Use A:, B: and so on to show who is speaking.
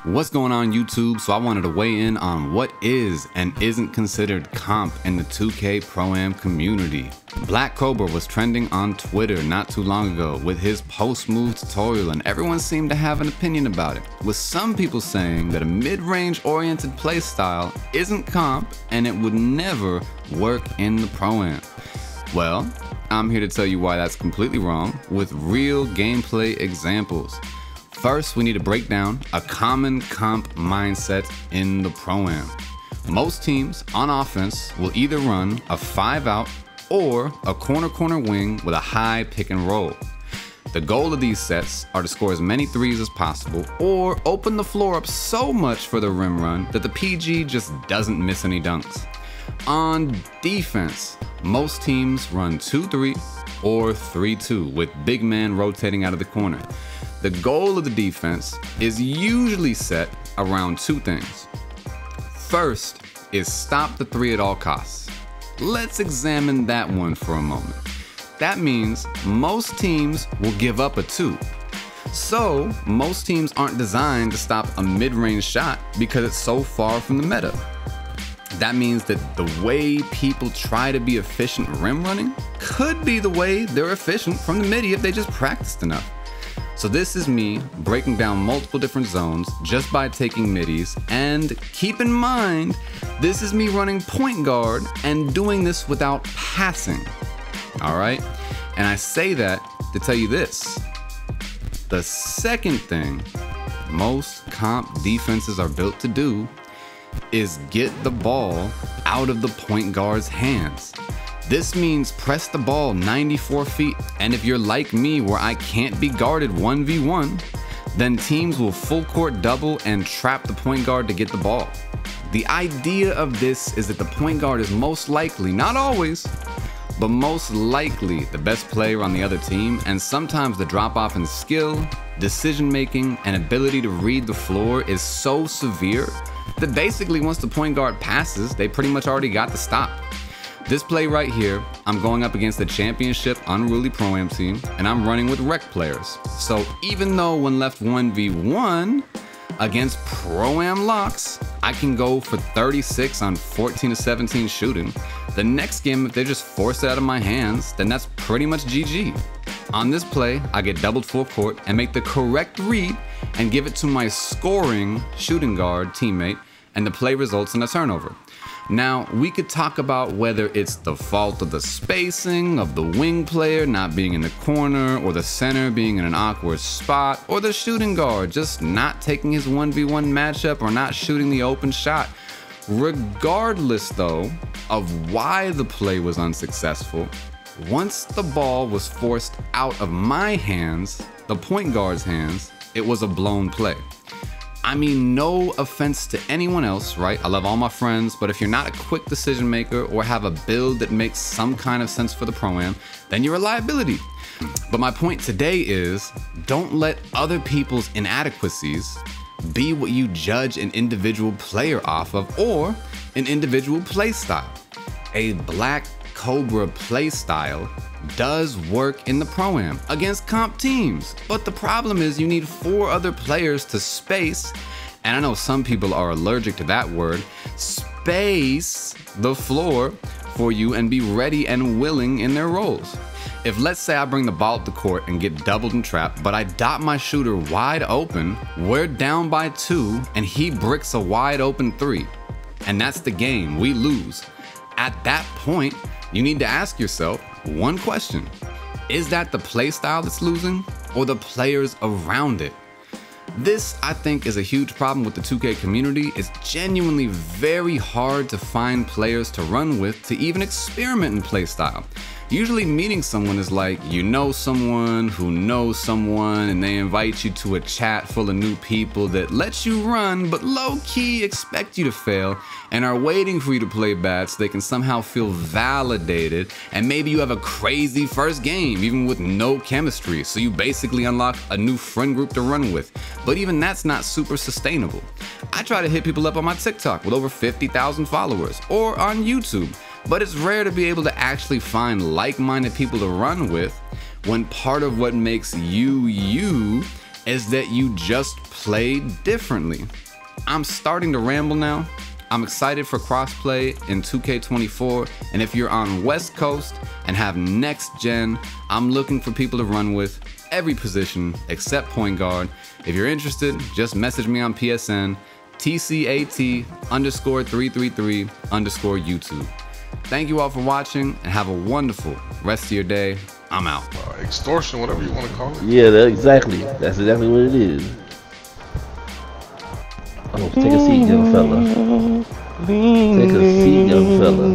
A: What's going on YouTube? So I wanted to weigh in on what is and isn't considered comp in the 2K Pro-Am community. Black Cobra was trending on Twitter not too long ago with his post-move tutorial, and everyone seemed to have an opinion about it, with some people saying that a mid-range oriented playstyle isn't comp and it would never work in the Pro-Am. Well, I'm here to tell you why that's completely wrong with real gameplay examples. First, we need to break down a common comp mindset in the Pro-Am. Most teams on offense will either run a 5-out or a corner wing with a high pick and roll. The goal of these sets are to score as many threes as possible or open the floor up so much for the rim run that the PG just doesn't miss any dunks. On defense, most teams run 2-3 or 3-2 with big man rotating out of the corner. The goal of the defense is usually set around two things. First is stop the three at all costs. Let's examine that one for a moment. That means most teams will give up a 2. So most teams aren't designed to stop a mid-range shot because it's so far from the meta. That means that the way people try to be efficient rim running could be the way they're efficient from the midi if they just practiced enough. So this is me breaking down multiple different zones just by taking middies, and keep in mind, this is me running point guard and doing this without passing. All right? And I say that to tell you this. The second thing most comp defenses are built to do is get the ball out of the point guard's hands. This means press the ball 94 feet, and if you're like me where I can't be guarded 1v1, then teams will full court double and trap the point guard to get the ball. The idea of this is that the point guard is most likely, not always, but most likely the best player on the other team, and sometimes the drop off in skill, decision making, and ability to read the floor is so severe that basically once the point guard passes, they pretty much already got the stop. This play right here, I'm going up against the championship unruly Pro-Am team, and I'm running with rec players. So even though when left 1v1 against Pro-Am locks, I can go for 36 on 14 to 17 shooting. The next game, if they just force it out of my hands, then that's pretty much GG. On this play, I get doubled full court and make the correct read and give it to my scoring shooting guard teammate, and the play results in a turnover. Now, we could talk about whether it's the fault of the spacing of the wing player not being in the corner, or the center being in an awkward spot, or the shooting guard just not taking his 1v1 matchup or not shooting the open shot. Regardless though of why the play was unsuccessful, once the ball was forced out of my hands, the point guard's hands, it was a blown play. I mean, no offense to anyone else, right? I love all my friends, but if you're not a quick decision maker or have a build that makes some kind of sense for the Pro-Am, then you're a liability. But my point today is, don't let other people's inadequacies be what you judge an individual player off of, or an individual play style. A Black Cobra play style does work in the Pro-Am against comp teams, but the problem is you need 4 other players to space, and I know some people are allergic to that word, space the floor for you and be ready and willing in their roles. If, let's say, I bring the ball up the court and get doubled and trapped, but I dot my shooter wide open, we're down by 2 and he bricks a wide open 3, and that's the game, we lose. At that point, you need to ask yourself one question. Is that the play style that's losing, or the players around it? This, I think, is a huge problem with the 2K community. It's genuinely very hard to find players to run with to even experiment in play style. Usually meeting someone is like, you know someone who knows someone, and they invite you to a chat full of new people that lets you run but low-key expect you to fail and are waiting for you to play bad so they can somehow feel validated, and maybe you have a crazy first game even with no chemistry, so you basically unlock a new friend group to run with. But even that's not super sustainable. I try to hit people up on my TikTok with over 50,000 followers, or on YouTube, but it's rare to be able to actually find like-minded people to run with when part of what makes you is that you just play differently. I'm starting to ramble now. I'm excited for crossplay in 2K24, and if you're on West Coast and have next gen, I'm looking for people to run with every position except point guard. If you're interested, just message me on PSN, TCAT_333_YouTube. Thank you all for watching and have a wonderful rest of your day. I'm out.
B: Extortion, whatever you want to call it.
C: Yeah, exactly. That's exactly what it is. Oh, take a seat, young fella. Take a seat, young fella.